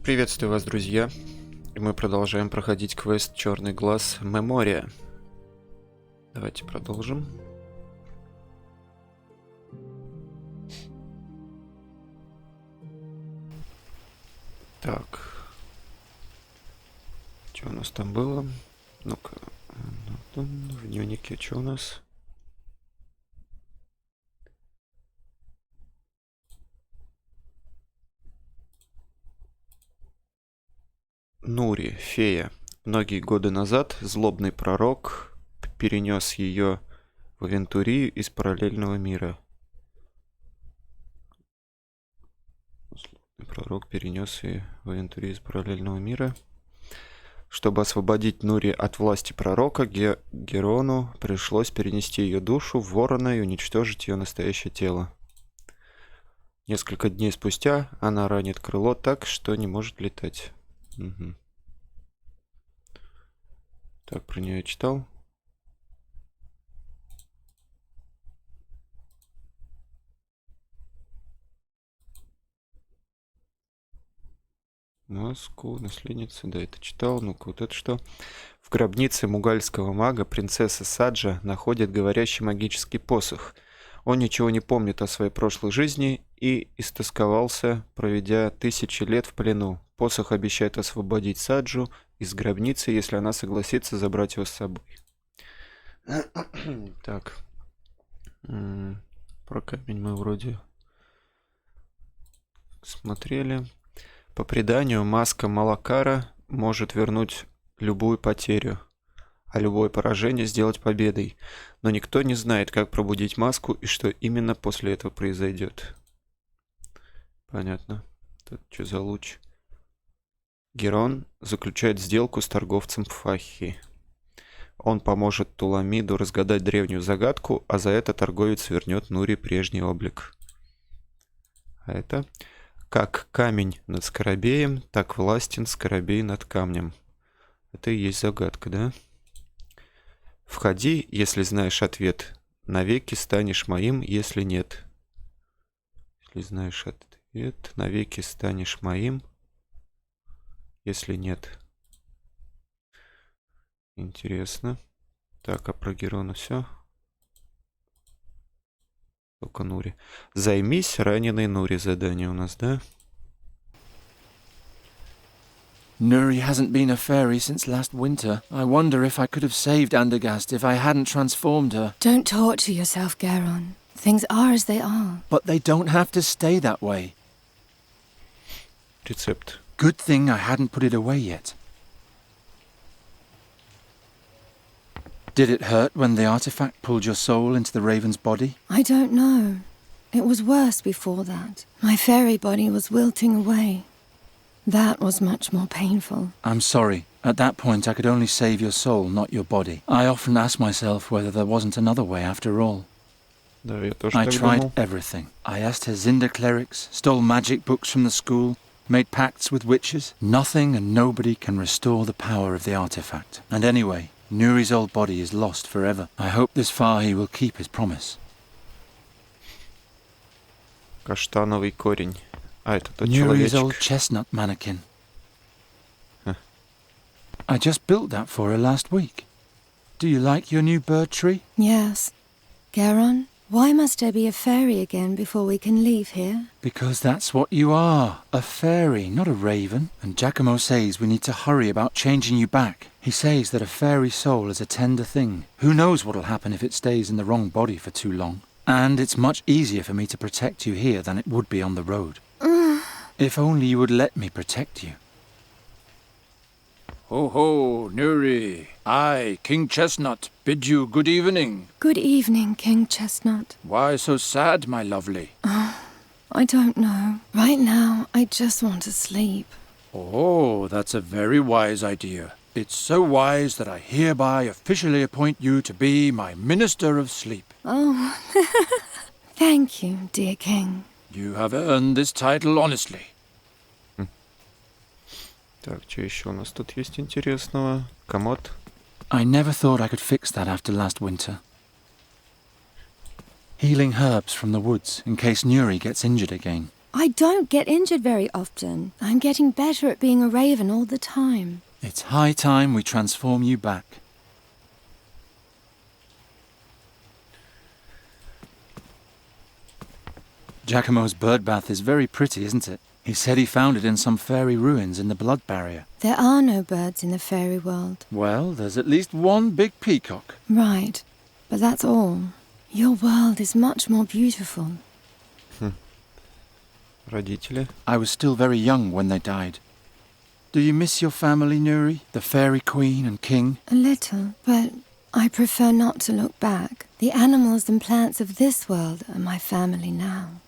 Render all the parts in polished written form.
Приветствую вас, друзья. И мы продолжаем проходить квест «Черный глаз Memoria». Давайте продолжим. Так. Что у нас там было? Ну-ка. В дневнике что у нас? Нури, фея. Многие годы назад злобный пророк перенес ее в авентурию из параллельного мира. Злобный пророк перенес ее в авентурию из параллельного мира. Чтобы освободить Нури от власти пророка, Герону пришлось перенести ее душу в ворона и уничтожить ее настоящее тело. Несколько дней спустя она ранит крыло так, что не может летать. Угу. Так, про нее я читал. Маску, наследница, да, это читал. Ну-ка, вот это что? В гробнице мугальского мага принцесса Саджа находит говорящий магический посох. Он ничего не помнит о своей прошлой жизни и истосковался, проведя тысячи лет в плену. Посох обещает освободить Саджу из гробницы, если она согласится забрать его с собой. Так. Про камень мы вроде смотрели. По преданию, маска Малакара может вернуть любую потерю, а любое поражение сделать победой. Но никто не знает, как пробудить маску и что именно после этого произойдет. Понятно. Тут что за луч? Герон заключает сделку с торговцем Фахи. Он поможет Туламиду разгадать древнюю загадку, а за это торговец вернет Нури прежний облик. А это... Как камень над скоробеем, так властен скоробей над камнем. Это и есть загадка, да? Входи, если знаешь ответ. Навеки станешь моим, если нет. Если знаешь ответ, навеки станешь моим, если нет. Интересно. Так, а про Герона все? Только Нури. Займись раненой Нури, задание у нас, да? Nuri hasn't been a fairy since last winter. I wonder if I could have saved Andergast if I hadn't transformed her. Don't torture yourself, Geron. Things are as they are. But they don't have to stay that way. Рецепт. Good thing I hadn't put it away yet. Did it hurt when the artifact pulled your soul into the raven's body? I don't know. It was worse before that. My fairy body was wilting away. That was much more painful. I'm sorry. At that point I could only save your soul, not your body. I often ask myself whether there wasn't another way after all. Да, я тоже I так tried думал. everything. I asked Hazinda clerics, stole magic books from the school, made pacts with witches. Nothing and nobody can restore the power of the artifact. And anyway, Nuri's old body is lost forever. I hope this Fahi will keep his promise. Каштановый корень. А, это тот Nuri's old человечек. chestnut mannequin. Huh. I just built that for her last week. Do you like your new bird tree? Yes. Geron, why must I be a fairy again before we can leave here? Because that's what you are. A fairy, not a raven. And Giacomo says we need to hurry about changing you back. He says that a fairy soul is a tender thing. Who knows what'll happen if it stays in the wrong body for too long. And it's much easier for me to protect you here than it would be on the road. If only you would let me protect you. Ho ho, Nuri. I, King Chestnut, bid you good evening. Good evening, King Chestnut. Why so sad, my lovely? I don't know. Right now, I just want to sleep. Oh, that's a very wise idea. It's so wise that I hereby officially appoint you to be my Minister of Sleep. Oh, thank you, dear King. You have earned this title honestly. Так, что еще у нас тут есть интересного? Комод. I never thought I could fix that after last winter. Healing herbs from the woods in case Nuri gets injured again. I don't get injured very often. I'm getting better at being a raven all the time. It's high time we transform you back. Giacomo's bird bath is very pretty, isn't it? He said he found it in some fairy ruins in the blood barrier. There are no birds in the fairy world. Well, there's at least one big peacock. Right, but that's all. Your world is much more beautiful. Родители. I was still very young when they died. Do you miss your family, Nuri? The fairy queen and king? A little, but I prefer not to look back. The animals and plants of this world are my family now.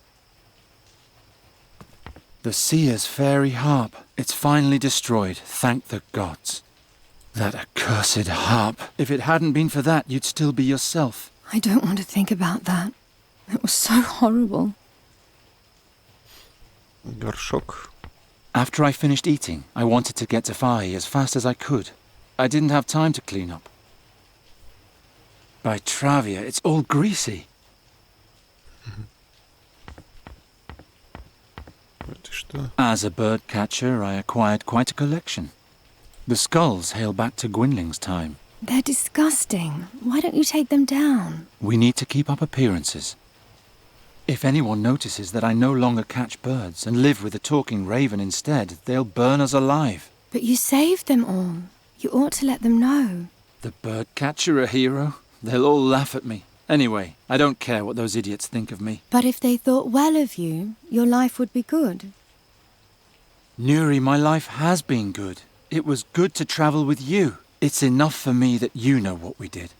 The seer's fairy harp. It's finally destroyed, thank the gods. That accursed harp. If it hadn't been for that, you'd still be yourself. I don't want to think about that. It was so horrible. Горшок. After I finished eating, I wanted to get to Fahi as fast as I could. I didn't have time to clean up. By Travia, it's all greasy. Это что? As a bird catcher, I acquired quite a collection. The skulls hail back to Gwynling's time. They're disgusting. Why don't you take them down? We need to keep up appearances. If anyone notices that I no longer catch birds and live with a talking raven instead, they'll burn us alive. But you saved them all. You ought to let them know. The bird catcher a hero? They'll all laugh at me. Anyway, I don't care what those idiots think of me. But if they thought well of you, your life would be good. Nuri, my life has been good. It was good to travel with you. It's enough for me that you know what we did.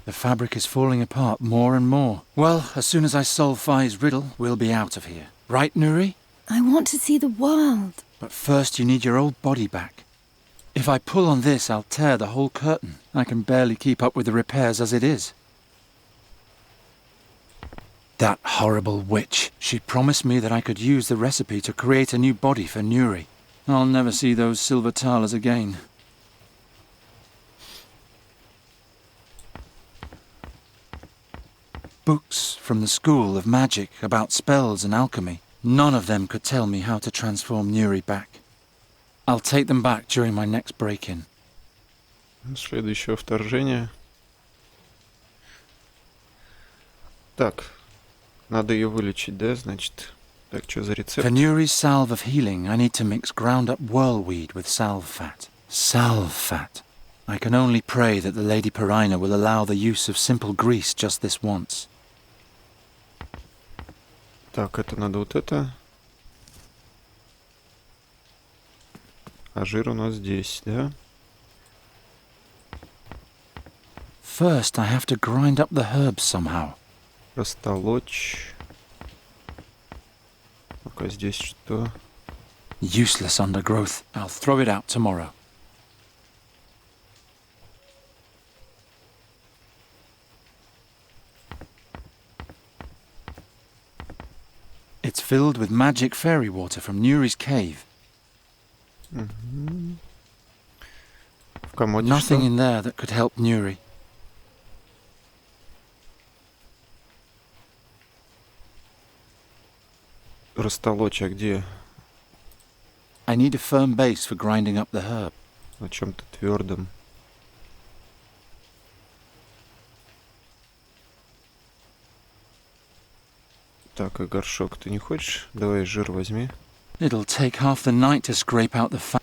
The fabric is falling apart more and more. Well, as soon as I solve Fai's riddle, we'll be out of here. Right, Nuri? I want to see the world. But first you need your old body back. If I pull on this, I'll tear the whole curtain. I can barely keep up with the repairs as it is. That horrible witch. She promised me that I could use the recipe to create a new body for Nuri. I'll never see those silver thalers again. Books from the school of magic about spells and alchemy. None of them could tell me how to transform Nuri back. I'll take them back during my next break-in. Следующее вторжение. Так, надо ее вылечить, да, значит? Так, что за рецепт? For Nuri's salve of healing, I need to mix ground-up whirlweed with salve fat. Salve fat. I can only pray that the Lady Perina will allow the use of simple grease just this once. Так, это надо вот это. А жир у нас здесь, да? First, I have to grind up the herbs somehow. Растолочь. Ну-ка, здесь что? Useless undergrowth. I'll throw it out tomorrow. It's filled with magic fairy water from Nuri's cave. Угу. В комоде Nothing что? in there that could help Nuri. Растолочь, а где? I need a firm base for grinding up the herb. На чем-то твердом. Так, а горшок ты не хочешь? Давай жир возьми. It'll take half the night to scrape out the fat.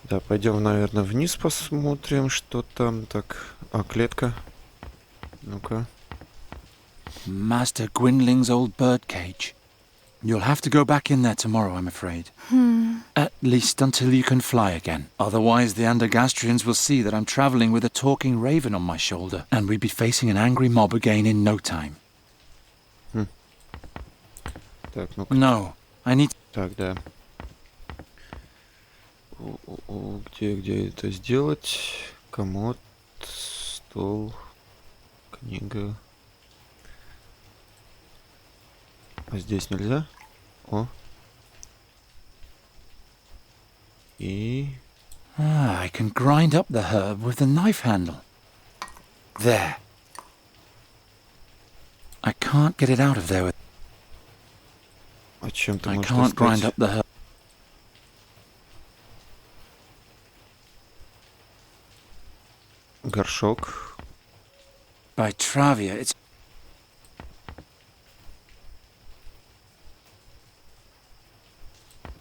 Да, пойдем, наверное, вниз посмотрим, что там. Так, а, клетка. Ну-ка. Master Gwynling's old birdcage. You'll have to go back in there tomorrow, I'm afraid. At least until you can fly again. Otherwise, the Andergastrians will see that I'm travelling with a talking raven on my shoulder, and we'd be facing an angry mob again in no time. Так, ну-ка. No, I need... Так, да. Где это сделать? Комод, стол, книга. А здесь нельзя? О. И... I can grind up the herb with the knife handle. There. can't get it out of there. А чем ты I можешь can't grind достать? up the herb. Горшок. By Travia, it's...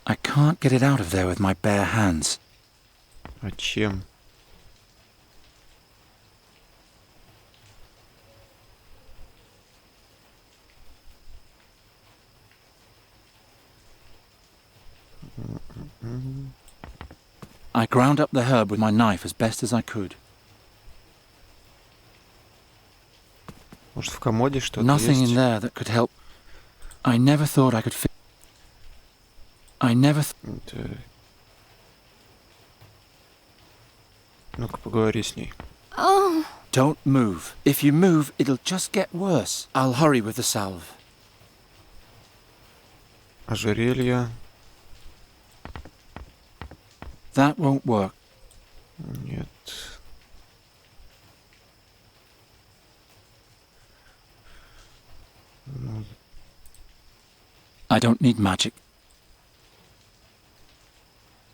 I can't get it out of there with my bare hands. А чем? I ground up the herb with my knife as best as I could. Может, в комоде что-то Nothing in есть? there that could help. I never thought I could fit. I never... Это- Ну-ка, поговори с ней. Oh, Don't move. If you move, it'll just get worse. I'll hurry with the salve. Ожерелье. That won't work. Нет. Ну, I don't need magic.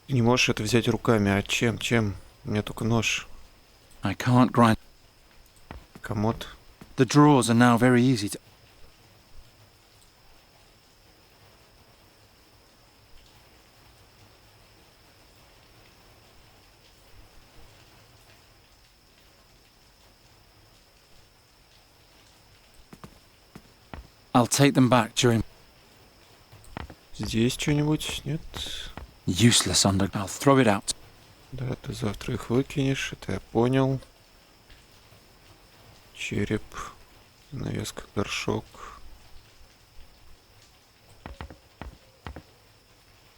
ты не можешь это взять руками. А чем? Чем? У меня только нож. I can't grind. Комод. The drawers are now very easy to... I'll take them back during... Здесь что-нибудь? Нет? Useless under... I'll throw it out. Да, ты завтра их выкинешь. Это я понял. Череп. Навеска, горшок.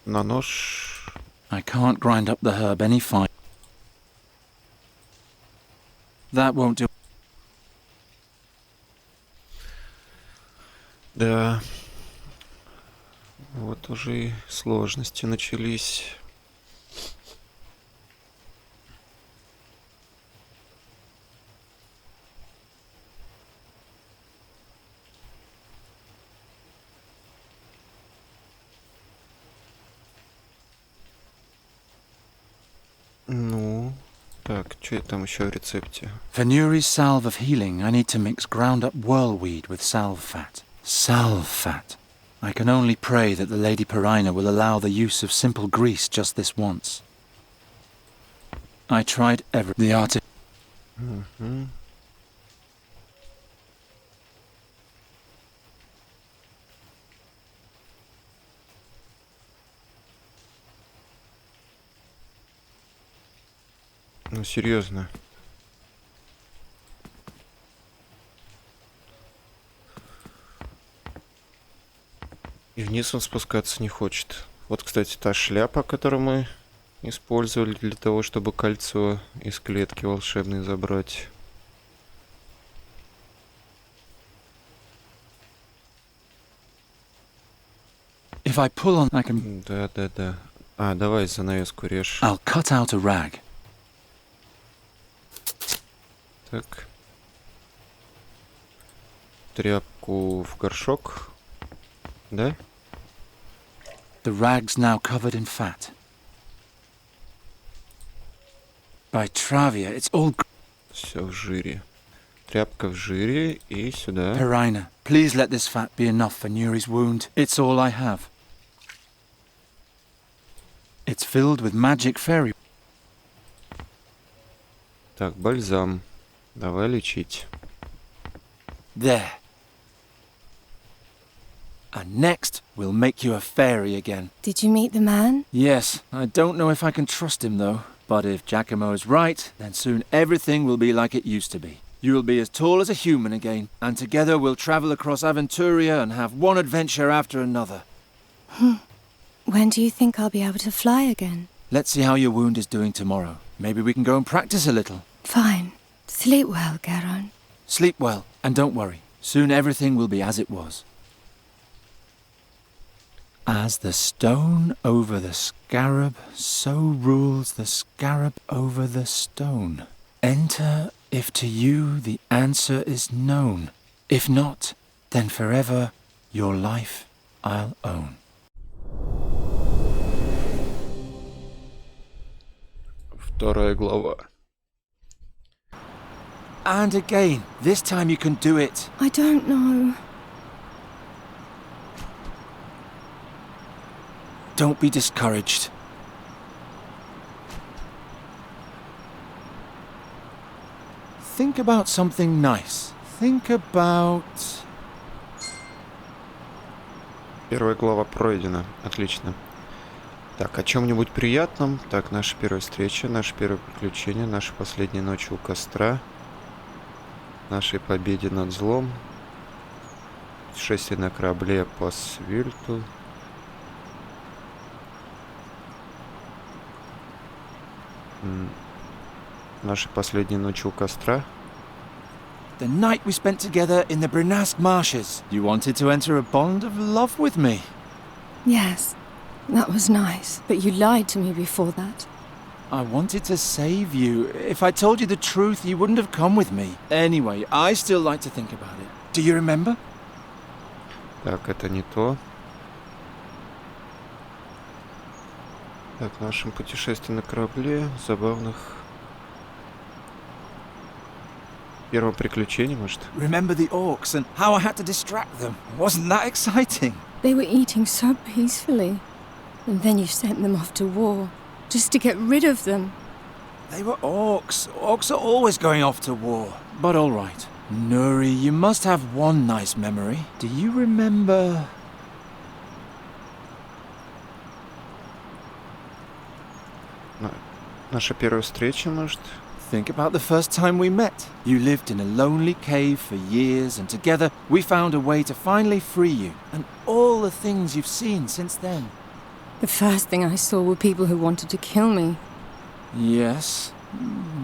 На нож. I can't grind up the herb any fine. That won't do. Да. Вот уже и сложности начались. Ну, так, что там еще в рецепте? For Nuri's salve of healing, I need to mix ground up whirlweed with salve fat. Salve fat. I can only pray that the Lady Perina will allow the use of simple grease just this once. I tried the art. Мгм. Ну, серьезно. И вниз он спускаться не хочет. Вот, кстати, та шляпа, которую мы использовали для того, чтобы кольцо из клетки волшебной забрать. If I pull on, I can... Да. А, давай занавеску режь. I'll cut out a rag. Так. Тряпку в горшок. Да? The rag's now covered in fat. By Travia, it's all... Все в жире. Тряпка в жире и сюда. Perina, please let this fat be enough for Nuri's wound. It's all I have. It's filled with magic fairy... Так, бальзам. Давай лечить. There. And next, we'll make you a fairy again. did you meet the man? Yes, I don't know if I can trust him though. But if Giacomo is right, then soon everything will be like it used to be. You'll be as tall as a human again, and together we'll travel across Aventuria and have one adventure after another. When do you think I'll be able to fly again? Let's see how your wound is doing tomorrow. Maybe we can go and practice a little. Fine. Sleep well, Garon. Sleep well, and don't worry. Soon everything will be as it was. As the stone over the scarab, so rules the scarab over the stone. Enter if to you the answer is known. If not, then forever your life I'll own. Вторая глава. And again, this time you can do it. I don't know. Don't be discouraged. Think about something nice. Think about... Первая глава пройдена. Отлично. Так, о чем-нибудь приятном. Так, наша первая встреча, наше первое приключение, наша последняя ночь у костра, нашей победе над злом, путешествие на корабле по свильту. Наша последняя ночь у костра. The night we spent together in the Brenask marshes. You wanted to enter a bond of love with me. Yes, that was nice, but you lied to me before that. I wanted to save you. If I told you the truth, you wouldn't have come with me. Anyway, I still like to think about it. Do you remember? Так, это не то. Так, в нашем путешествии на корабле, забавных... Первое приключение, может? Remember the orcs and how I had to distract them? Wasn't that exciting? They were eating so peacefully. And then you sent them off to war, just to get rid of them. They were orcs. Orcs are always going off to war. But all right. Nuri, you must have one nice memory. Do you remember... Наша первая встреча, может? Think about the first time we met. You lived in a lonely cave for years, and together we found a way to finally free you, and all the things you've seen since then. The first thing I saw were people who wanted to kill me. Yes,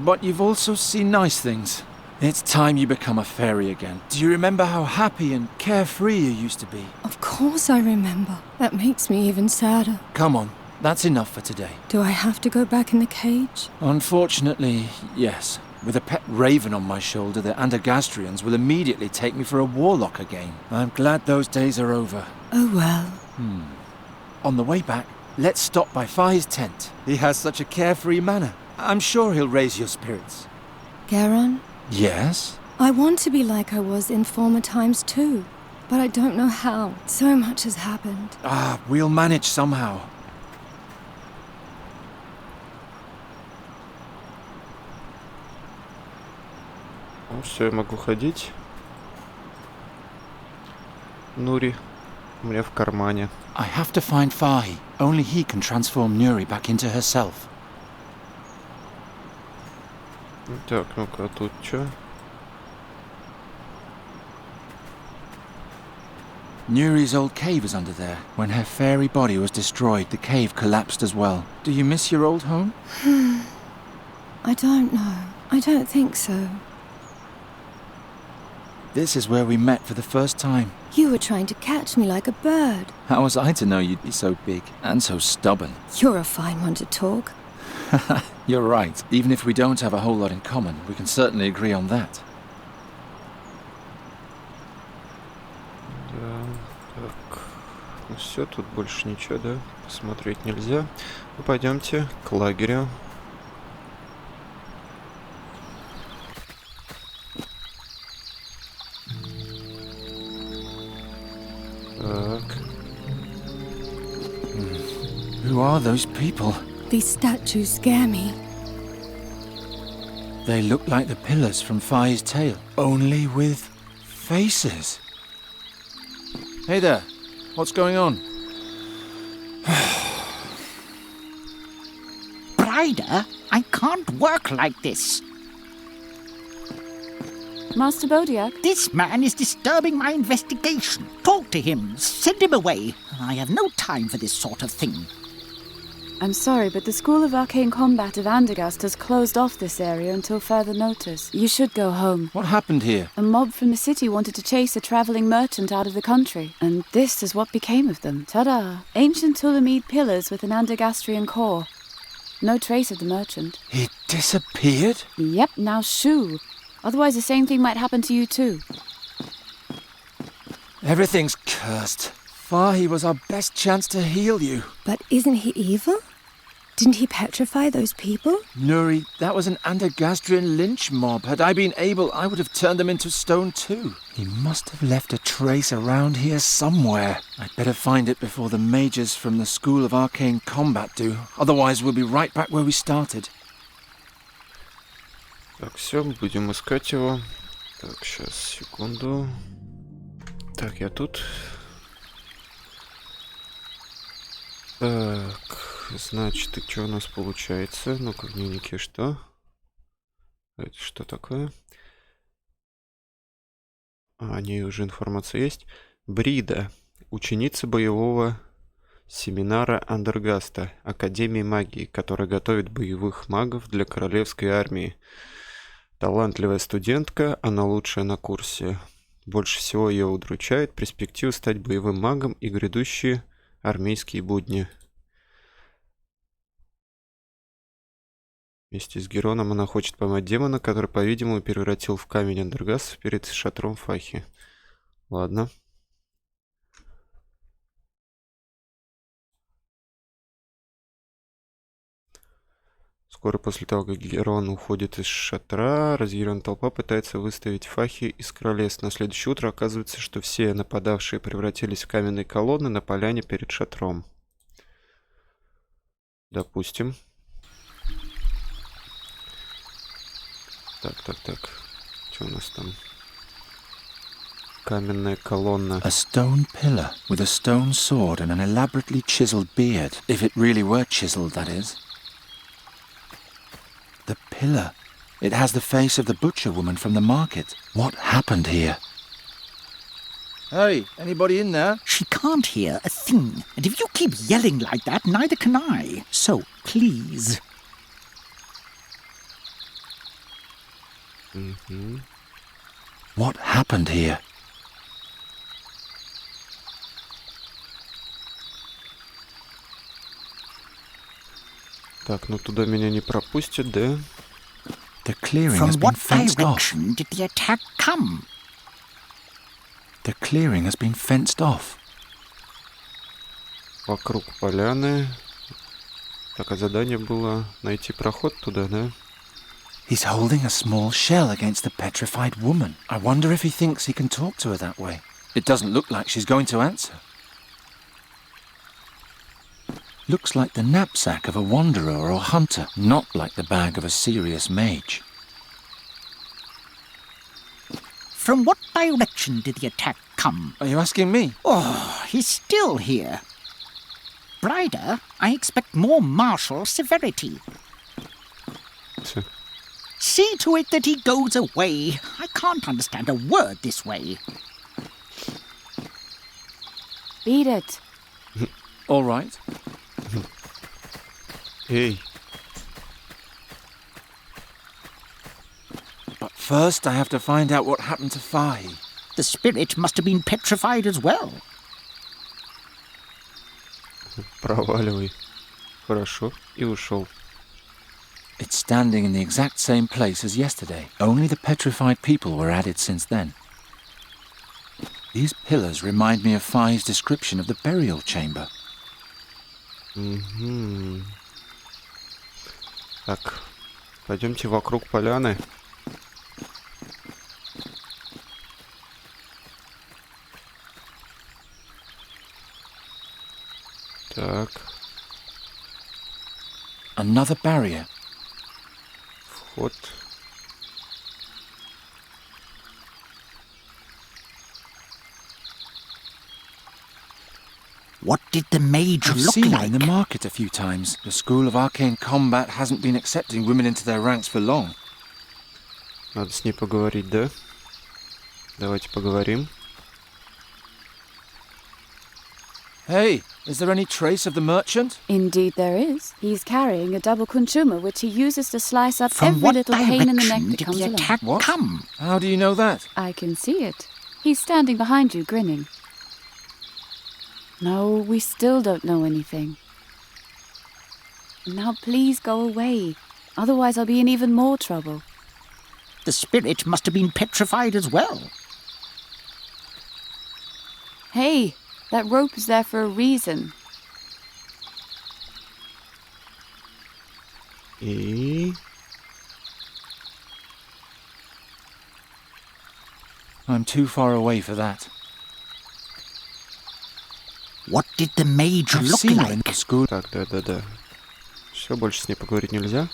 but you've also seen nice things. It's time you become a fairy again. Do you remember how happy and carefree you used to be? Of course I remember. That makes me even sadder. Come on, that's enough for today. Do I have to go back in the cage? Unfortunately, yes. With a pet raven on my shoulder, the Andergastrians will immediately take me for a warlock again. I'm glad those days are over. Oh well. On the way back, let's stop by Fai's tent. He has such a carefree manner. I'm sure he'll raise your spirits. Garon, Yes? I want to be like I was in former times too. But I don't know how. So much has happened. We'll manage somehow. Ну, все, я могу ходить. Нури у меня в кармане. I have to find Fai. Only he can transform Nuri back into herself. Так, ну-ка, а тут что? Nuri's old cave is under there. When her fairy body was destroyed, the cave collapsed as well. Do you miss your old home? I don't know. I don't think so. This is where we met for the first time. You were trying to catch me like a bird. How was I to know you'd be so big and so stubborn? You're a fine one to talk. You're right. Even if we don't have a whole lot in common, we can certainly agree on that. Да, так. Ну все, тут больше ничего, да? Посмотреть нельзя. Ну, пойдемте к лагерю. Так. Who are those people? These statues scare me. They look like the pillars from Fai's tale, only with faces. Hey there, what's going on? Brider, I can't work like this. Master Bodiak? This man is disturbing my investigation. Talk to him. Send him away. I have no time for this sort of thing. I'm sorry, but the School of Arcane Combat of Andergast has closed off this area until further notice. You should go home. What happened here? A mob from the city wanted to chase a travelling merchant out of the country, and this is what became of them. Ta-da! Ancient Tulamid pillars with an Andergastrian core. No trace of the merchant. He disappeared? Yep, now shoo. Otherwise the same thing might happen to you too. Everything's cursed. Fahi was our best chance to heal you. But isn't he evil? Didn't he petrify those people? Nuri, that was an Andergastrian lynch mob. Had I been able, I would have turned them into stone too. He must have left a trace around here somewhere. I'd better find it before the mages from the School of Arcane Combat do. Otherwise, we'll be right back where we started. Так, все, будем искать его. Так, сейчас, секунду. Так, я тут. Так, значит, и что у нас получается? Ну-ка, в дневнике что? Это что такое? О ней уже информация есть. Брида, ученица боевого семинара Андергаста, Академии магии, которая готовит боевых магов для королевской армии. Талантливая студентка, она лучшая на курсе. Больше всего ее удручает перспектива стать боевым магом и грядущие армейские будни. Вместе с Героном она хочет поймать демона, который, по-видимому, превратил в камень Андергаст перед шатром Фахи. Ладно. Скоро после того, как Герон уходит из шатра, разъяренная толпа пытается выставить Фахи из королевства. На следующее утро оказывается, что все нападавшие превратились в каменные колонны на поляне перед шатром. Допустим. Так. Что у нас там? Каменная колонна. A stone pillar with a stone sword and an elaborately chiseled beard. If it really were chiseled, that is. The pillar. It has the face of the butcher woman from the market. What happened here? Hey, anybody in there? She can't hear a thing, and if you keep yelling like that, neither can I. So, please. What happened here? Так, ну туда меня не пропустят, да? The clearing From has been what fenced off. direction did the attack come? The clearing has been fenced off. Вокруг поляны. Так, а задание было найти проход туда, да? He's holding a small shell against the petrified woman. I wonder if he thinks he can talk to her that way. It doesn't look like she's going to answer. Looks like the knapsack of a wanderer or hunter, not like the bag of a serious mage. From what direction did the attack come? Are you asking me? Oh, he's still here. Brider, I expect more martial severity. Всё. See to it that he goes away. I can't understand a word this way. Beat it. All right. Эй, But first I have to find out what happened to Fahi. The spirit must have been petrified as well. проваливай. Хорошо, и ушел. It's standing in the exact same place as yesterday. Only the petrified people were added since then. These pillars remind me of Fahi's description of the burial chamber. Угу. Так, пойдемте вокруг поляны. Так, Another barrier. вход. What did the mage I've look seen her like? in the market a few times. The School of Arcane Combat hasn't been accepting women into their ranks for long. Надо с ней поговорить, да? Давайте поговорим. Hey, is there any trace of the merchant? Indeed there is. He's carrying a double consumer which he uses to slice up From every what little pain in the neck direction that did comes the along. attack What? come? How do you know that? I can see it. He's standing behind you, grinning. No, we still don't know anything. Now please go away. Otherwise I'll be in even more trouble. The spirit must have been petrified as well. Hey, that rope is there for a reason. И... I'm too far away for that. What did the mage I've look seen her in like? school. Так, да. Все, больше с ней поговорить нельзя.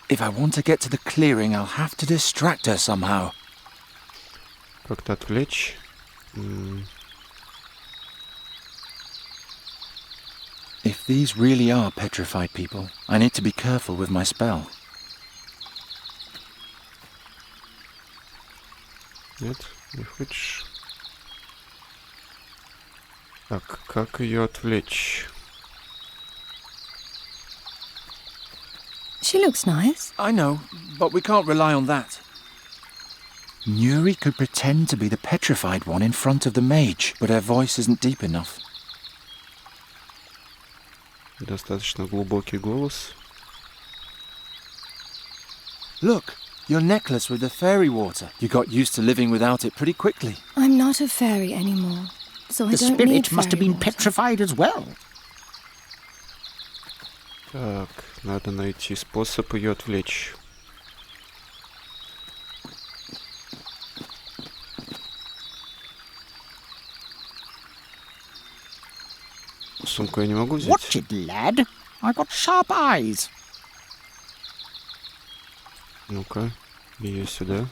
If I want to get to the clearing, I'll have to distract her somehow. Как-то отвлечь. If these really are petrified people, I need to be careful with my spell. Нет, не хочешь. Так, как ее отвлечь? She looks nice. I know, but we can't rely on that. Nuri could pretend to be the petrified one in front of the mage, but her voice isn't deep enough. Достаточно глубокий голос. Look, your necklace with the fairy water. You got used to living without it pretty quickly. I'm not a fairy anymore, so I The don't need spirit must have fairy been water. petrified as well. Так, надо найти способ ее отвлечь. Сумку я не могу взять. Watch it, lad. I've got sharp eyes. Ну-ка, ее сюда.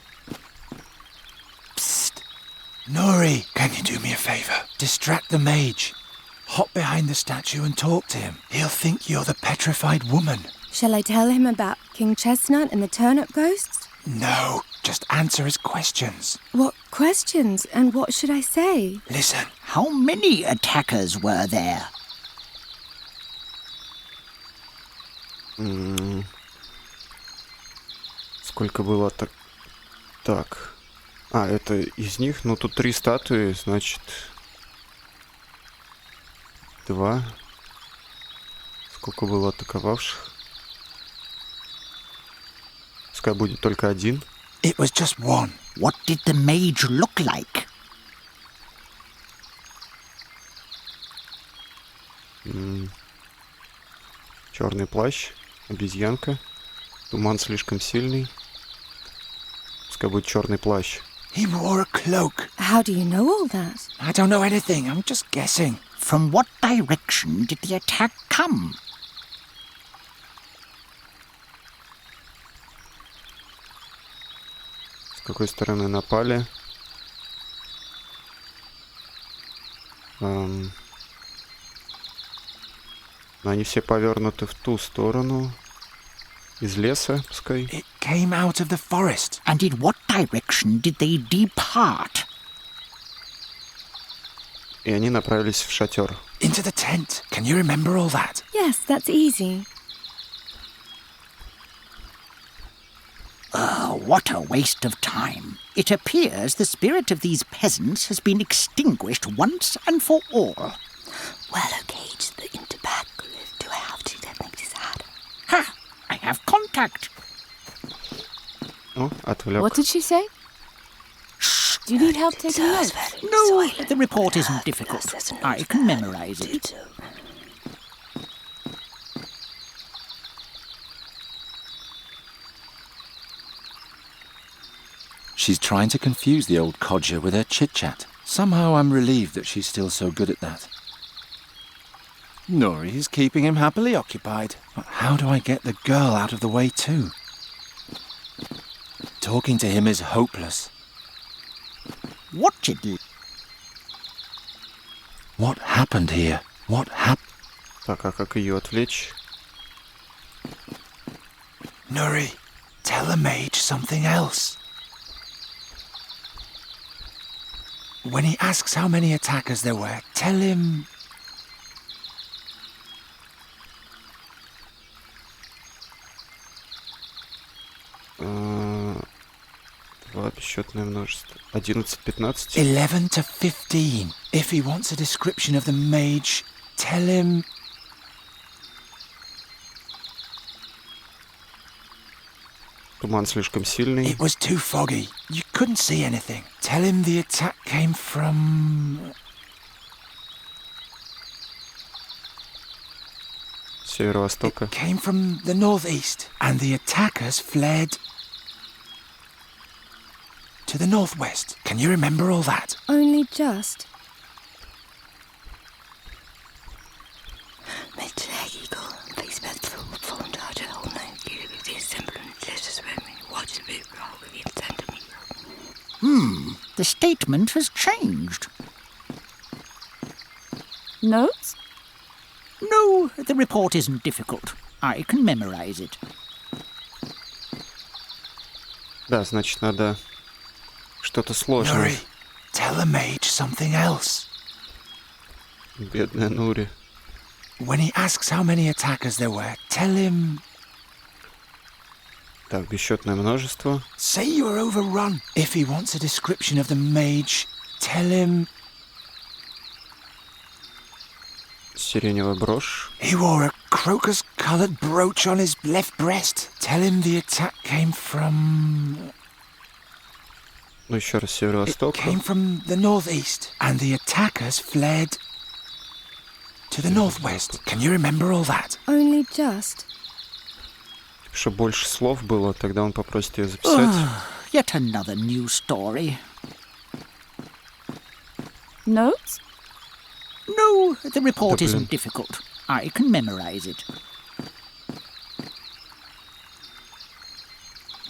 Psst. Nuri, can you do me a favor? Distract the mage. Hop behind the statue and talk to him. He'll think you're the petrified woman. Shall I tell him about King Chestnut and the turnip ghosts? No, just answer his questions. What questions and what should I say? Listen. How many attackers were there? Сколько было так? Так. А, это из них? Ну, тут 3 статуи, значит... 2. Сколько было атаковавших? Пускай будет только 1. It was just one. What did the mage look like? Черный плащ, обезьянка. Туман слишком сильный. Пускай будет черный плащ. He wore a cloak. How do you know all that? I don't know anything. I'm just guessing. From what direction did the attack come? С какой стороны напали? Они все повернуты в ту сторону. Из леса, пускай. It came out of the forest. And in what direction did they depart? И они направились в шатер. Into the tent. Can you remember all that? Yes, that's easy. What a waste of time. It appears the spirit of these peasants has been extinguished once and for all. Well, okay, just the interback. Do I have to? That makes it sad. Ha! I have contact. О, отвлек. What did she say? Do you need help taking notes? No, the report isn't difficult. I can memorize it. She's trying to confuse the old codger with her chit-chat. Somehow I'm relieved that she's still so good at that. Nuri is keeping him happily occupied. But how do I get the girl out of the way too? Talking to him is hopeless. Watch it. What happened here? What happened? Так, а как ее отвлечь? Nuri, tell the mage something else. When he asks how many attackers there were, tell him... Два бесчетное множество. 11, 15. 11 to 15. If he wants a description of the mage, tell him... Туман слишком сильный. It was too foggy. You couldn't see anything. Tell him the attack came from... С северо-востока. It came from the northeast, and the attackers fled to the northwest. Can you remember all that? Only just. The statement has changed. Notes? No, the report isn't difficult. I can memorize it. Да, значит, надо что-то сложное. Nuri, tell the mage something else. Бедная Нури. When he asks how many attackers there were, tell him... Так, бесчетное множество. Say you were overrun. If he wants a description of the mage, tell him... Сиреневая брошь. He wore a crocus-coloured brooch on his left breast. Tell him the attack came from... Ну, еще раз It северо-восток. came from the northeast, and the attackers fled to the northwest. Can you remember all that? Only just. Чтобы больше слов было, тогда он попросит ее записать. Yet another new story. Notes? No, the report Dublin. isn't difficult. I can memorize it.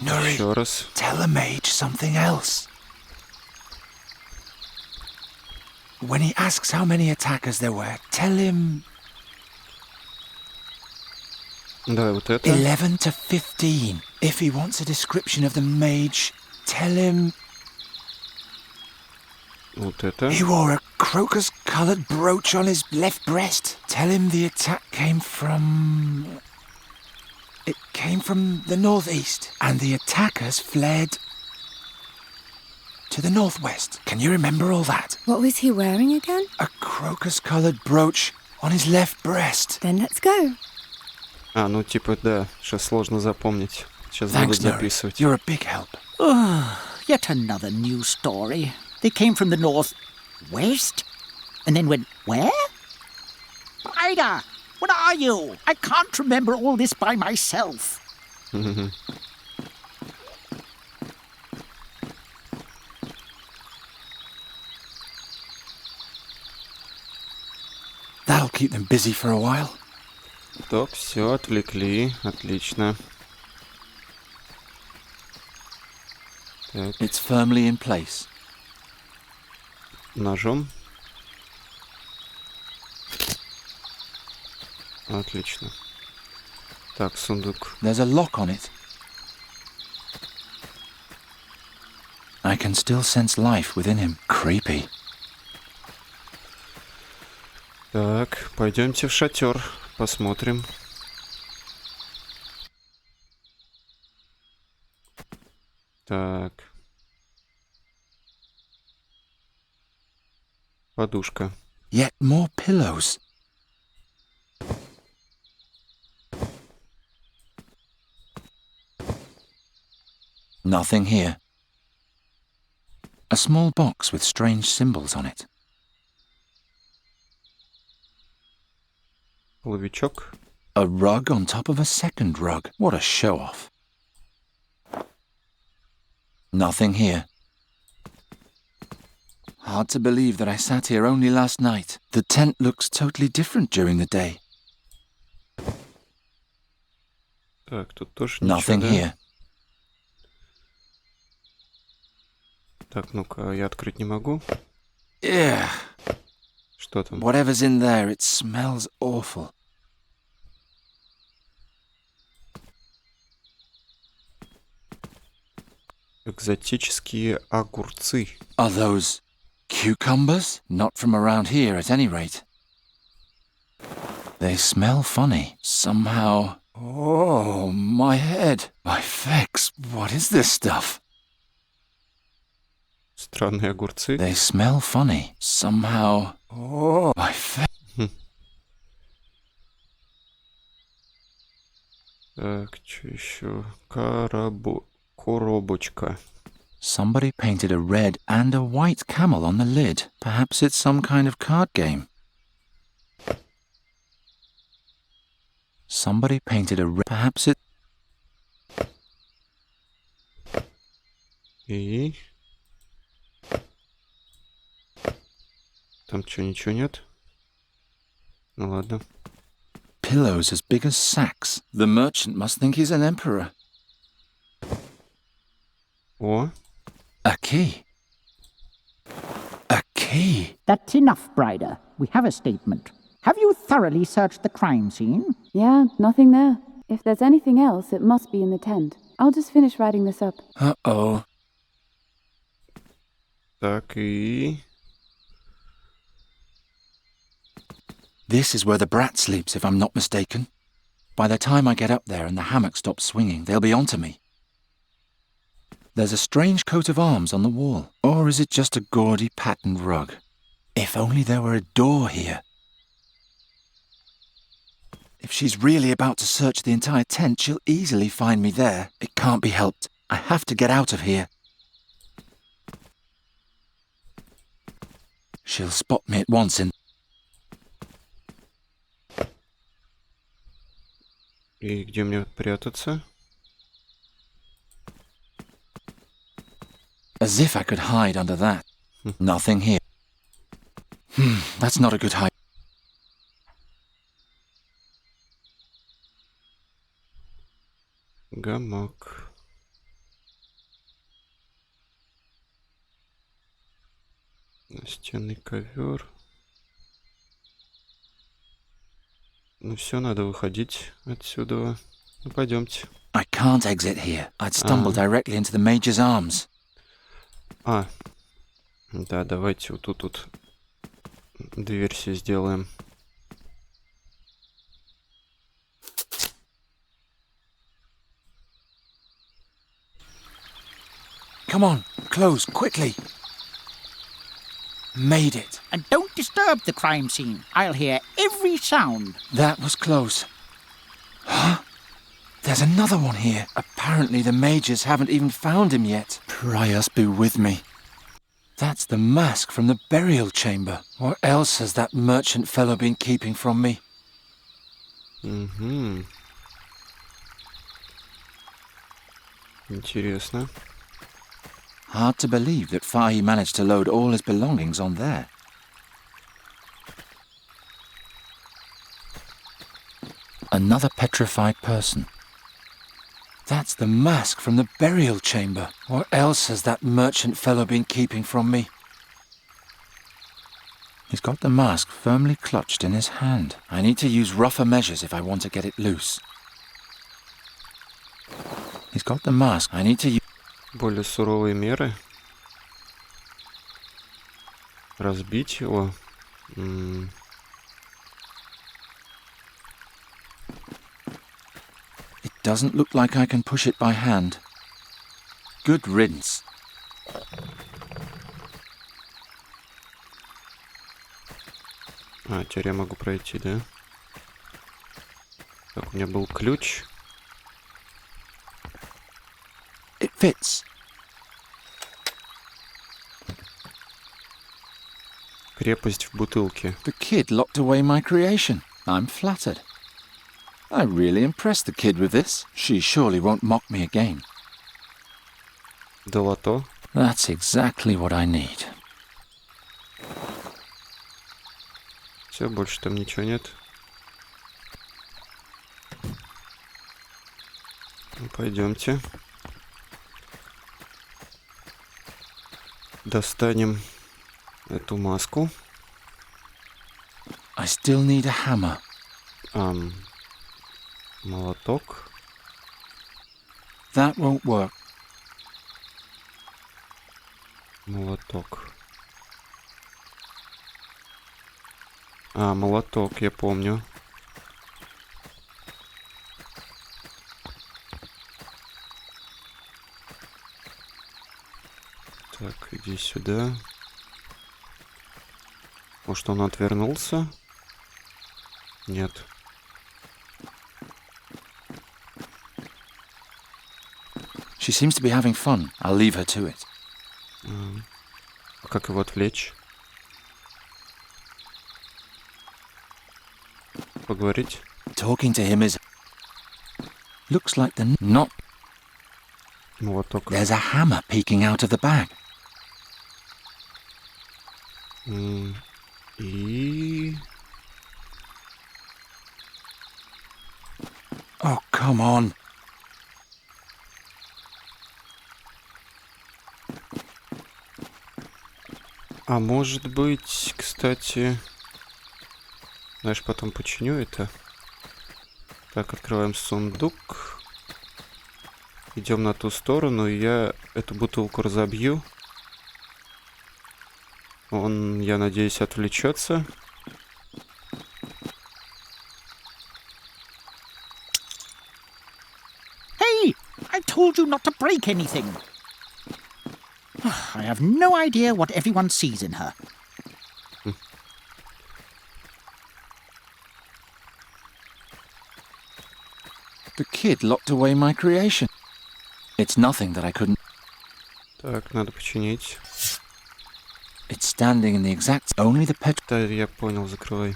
Nuri, Еще раз. tell the mage something else. When he asks how many attackers there were, tell him Давай вот это. 11 to 15. If he wants a description of the mage, tell him Вот это. he wore a crocus-coloured brooch on his left breast. Tell him the attack came from... It came from the northeast, and the attackers fled to the northwest. Can you remember all that? What was he wearing again? A crocus-coloured brooch on his left breast. Then let's go. А, ну типа, да, сейчас сложно запомнить. Сейчас буду Thanks, Nuri. записывать. You're a big help. Yet another new story. They came from the north-west, and then went where? Ida, what are you? I can't remember all this by myself. That'll keep them busy for a while. Так, все, отвлекли. Отлично. Так, It's firmly in place. ножом. Отлично. Так, сундук. There's a lock on it. I can still sense life within him. Creepy. Так, пойдемте в шатер. Посмотрим. Так. Подушка. Yet more pillows. Nothing here. A small box with strange symbols on it. Половичок. A rug on top of a second rug. What a show-off. Nothing here. Hard to believe that I sat here only last night. The tent looks totally different during the day. Так, тут тоже ничего, Nothing да? here. Так, ну-ка, я открыть не могу. Yeah. Что там? Whatever's in there, it smells awful. Экзотические огурцы. Are those cucumbers? Not from around here, at any rate. They smell funny. Somehow... Oh, my head. My fex. What is this stuff? Странные огурцы. They smell funny. Somehow... Oh, my fex. Так, что еще? Коробочка. Somebody painted a red and a white camel on the lid. Perhaps it's some kind of card game. Somebody painted a red... Perhaps it... И... Там что, ничего нет? Ну ладно. Pillows as big as sacks. The merchant must think he's an emperor. О, A key. A key. That's enough, Brider. We have a statement. Have you thoroughly searched the crime scene? Yeah, nothing there. If there's anything else, it must be in the tent. I'll just finish writing this up. Uh-oh. так и... This is where the brat sleeps, if I'm not mistaken. By the time I get up there and the hammock stops swinging, they'll be onto me. There's a strange coat of arms on the wall. Or is it just a gaudy patterned rug? If only there were a door here. If she's really about to search the entire tent, she'll easily find me there. It can't be helped. I have to get out of here. She'll spot me at once in... И где мне прятаться? As if I could hide under that. Nothing here. That's not a good hide. Гамак. Настенный ковер. Ну все, надо выходить отсюда. Ну пойдемте. I can't exit here. I'd stumble directly into the Major's arms. А, да, давайте вот тут вот дверь все сделаем. Come on, close, quickly. Made it. And don't disturb the crime scene. I'll hear every sound. That was close. Huh? There's another one here. Apparently the Majors haven't even found him yet. Prius be with me. That's the mask from the burial chamber. What else has that merchant fellow been keeping from me? Угу. Интересно. Hard to believe that Fahy managed to load all his belongings on there. Another petrified person. That's the mask from the burial chamber. What else has that merchant fellow been keeping from me? He's got the mask firmly clutched in his hand. I need to use rougher measures if I want to get it loose. He's got the mask. I need to use... Более суровые меры. Разбить его. It doesn't look like I can push it by hand. Good riddance. А, теперь я могу пройти, да? Так, у меня был ключ. It fits. Крепость в бутылке. The kid locked away my creation. I'm flattered. I really impressed the kid with this. She surely won't mock me again. Долото. That's exactly what I need. Все, больше там ничего нет. Ну, пойдемте. Достанем эту маску. I still need a hammer. Молоток. That won't work. Молоток. А, молоток, я помню. Так, иди сюда. Может, он отвернулся? Нет. She seems to be having fun. I'll leave her to it. А как его отвлечь? Поговорить? Talking to him is... Looks like the... Not... Молоток. There's a hammer peeking out of the bag. И... Oh, come on. А может быть, кстати... Знаешь, потом починю это. Так, открываем сундук. Идем на ту сторону, и я эту бутылку разобью. Он, я надеюсь, отвлечется. Hey! I told you not to break anything. I have no idea what everyone sees in her. The kid locked away my creation. It's nothing that I couldn't... Так, надо починить. It's standing in the exact... Only the pet... Да, я понял, закрывай.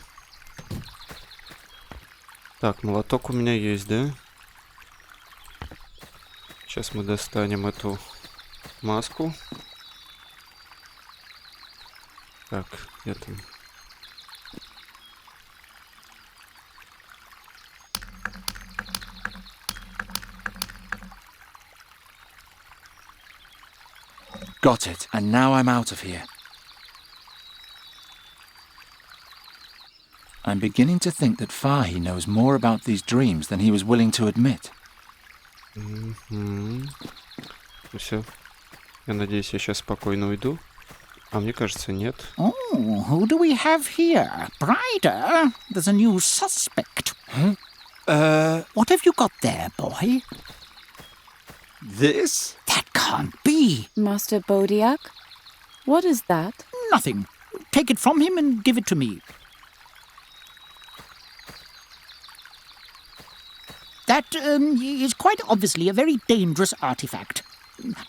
Так, молоток у меня есть, да? Сейчас мы достанем эту маску. Так, где там? Got it. And now I'm out of here. I'm beginning to think that Fahi knows more about these dreams than he was willing to admit. Ну все. Я надеюсь, я сейчас спокойно уйду. А мне кажется, нет. Oh, who do we have here? Brider? There's a new suspect. What have you got there, boy? This? That can't be. Master Bodiak? What is that? Nothing. Take it from him and give it to me. That is quite obviously a very dangerous artifact.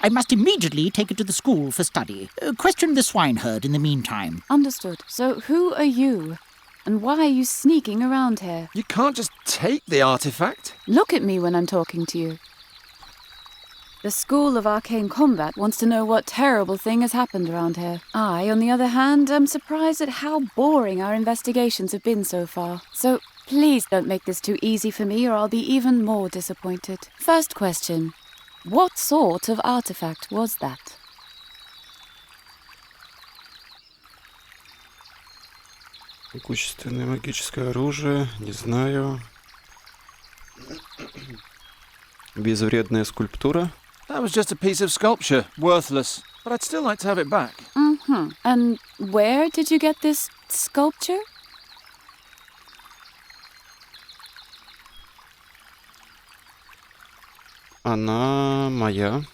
I must immediately take it to the school for study. Question the swineherd in the meantime. Understood. So who are you? And why are you sneaking around here? You can't just take the artifact. Look at me when I'm talking to you. The School of Arcane Combat wants to know what terrible thing has happened around here. I, on the other hand, am surprised at how boring our investigations have been so far. So please don't make this too easy for me or I'll be even more disappointed. First question. What sort of artifact was that? Могущественное магическое оружие, не знаю. Безвредная скульптура. That was just a piece of sculpture. Worthless. But I'd still like to have it back. Mm-hmm. And where did you get this sculpture? Она моя.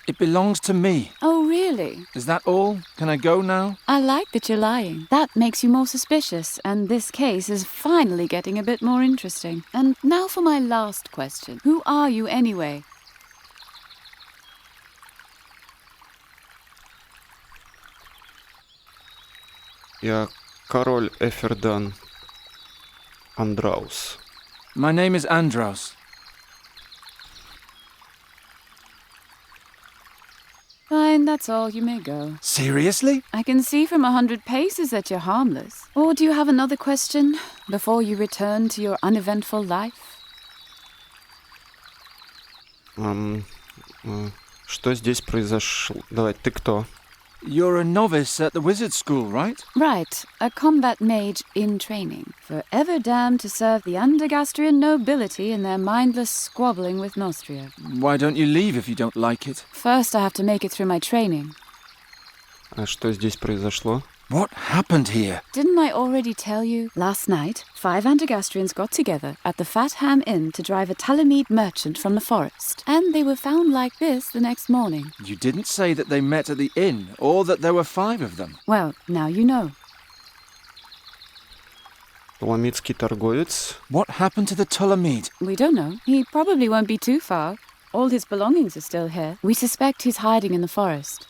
It belongs to me. Oh, really? Is that all? Can I go now? I like that you're lying. That makes you more suspicious, and this case is finally getting a bit more interesting. And now for my last question. Who are you anyway? Я король Эфердан Андраус. My name is Andros. Fine, that's all. You may go. Seriously? I can see from 100 paces that you're harmless. Or do you have another question before you return to your uneventful life? Что здесь произошло? Давай, ты кто? You're a novice at the wizard school, right? Right, a combat mage in training, forever damned to serve the Undergastrian nobility in their mindless squabbling with Nostria. Why don't you leave if you don't like it? First, I have to make it through my training. А что здесь произошло? What happened here? Didn't I already tell you? Last night, 5 Undergastrians got together at the Fat Ham Inn to drive a Talamid merchant from the forest, and they were found like this the next morning. You didn't say that they met at the inn, or that there were 5 of them. Well, now you know. Туламитский торговец. What happened to the Ptolemid? We don't know. He probably won't be too far. All his belongings are still here. We suspect he's hiding in the forest.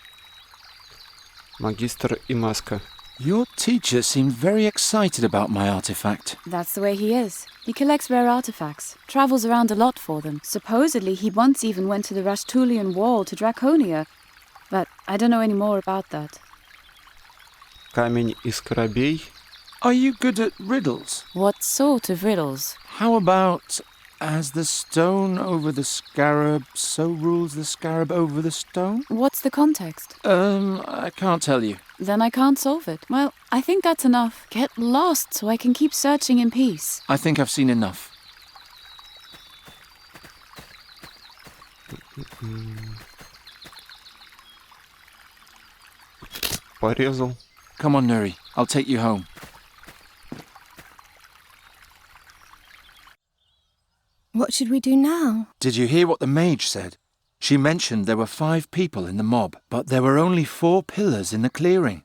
Магистр и маска. Your teacher seemed very excited about my artifact. That's the way he is. He collects rare artifacts, travels around a lot for them. Supposedly, he once even went to the Rushtulian Wall to Draconia. But I don't know any more about that. Камень и скоробей. Are you good at riddles? What sort of riddles? How about, as the stone over the scarab, so rules the scarab over the stone? What's the context? I can't tell you. Then I can't solve it. Well, I think that's enough. Get lost so I can keep searching in peace. I think I've seen enough. Порезал. Come on, Nuri. I'll take you home. What should we do now? Did you hear what the mage said? She mentioned there were 5 people in the mob, but there were only 4 pillars in the clearing.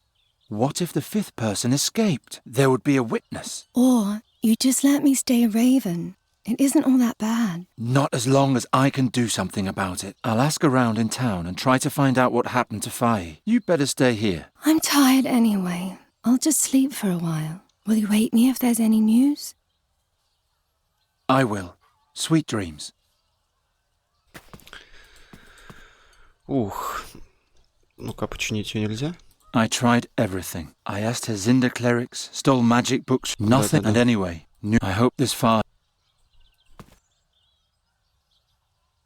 What if the 5th person escaped? There would be a witness. Or you just let me stay a raven. It isn't all that bad. Not as long as I can do something about it. I'll ask around in town and try to find out what happened to Faye. You better stay here. I'm tired anyway. I'll just sleep for a while. Will you wake me if there's any news? I will. Sweet dreams. Ух. Ну-ка, починить ее нельзя? I tried everything. I asked Hazinda clerics, stole magic books, nothing, Да-да-да. and anyway, I hope this far.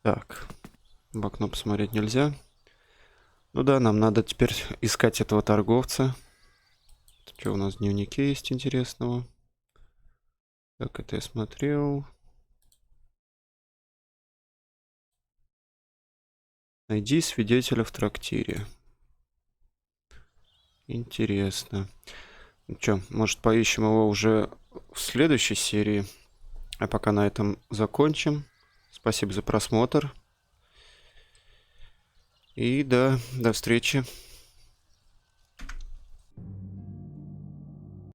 Так. В окно посмотреть нельзя. Ну да, нам надо теперь искать этого торговца. Что у нас в дневнике есть интересного? Так, это я смотрел. Найди свидетеля в трактире. Интересно. Ну что, может, поищем его уже в следующей серии. А пока на этом закончим. Спасибо за просмотр. И да, до встречи.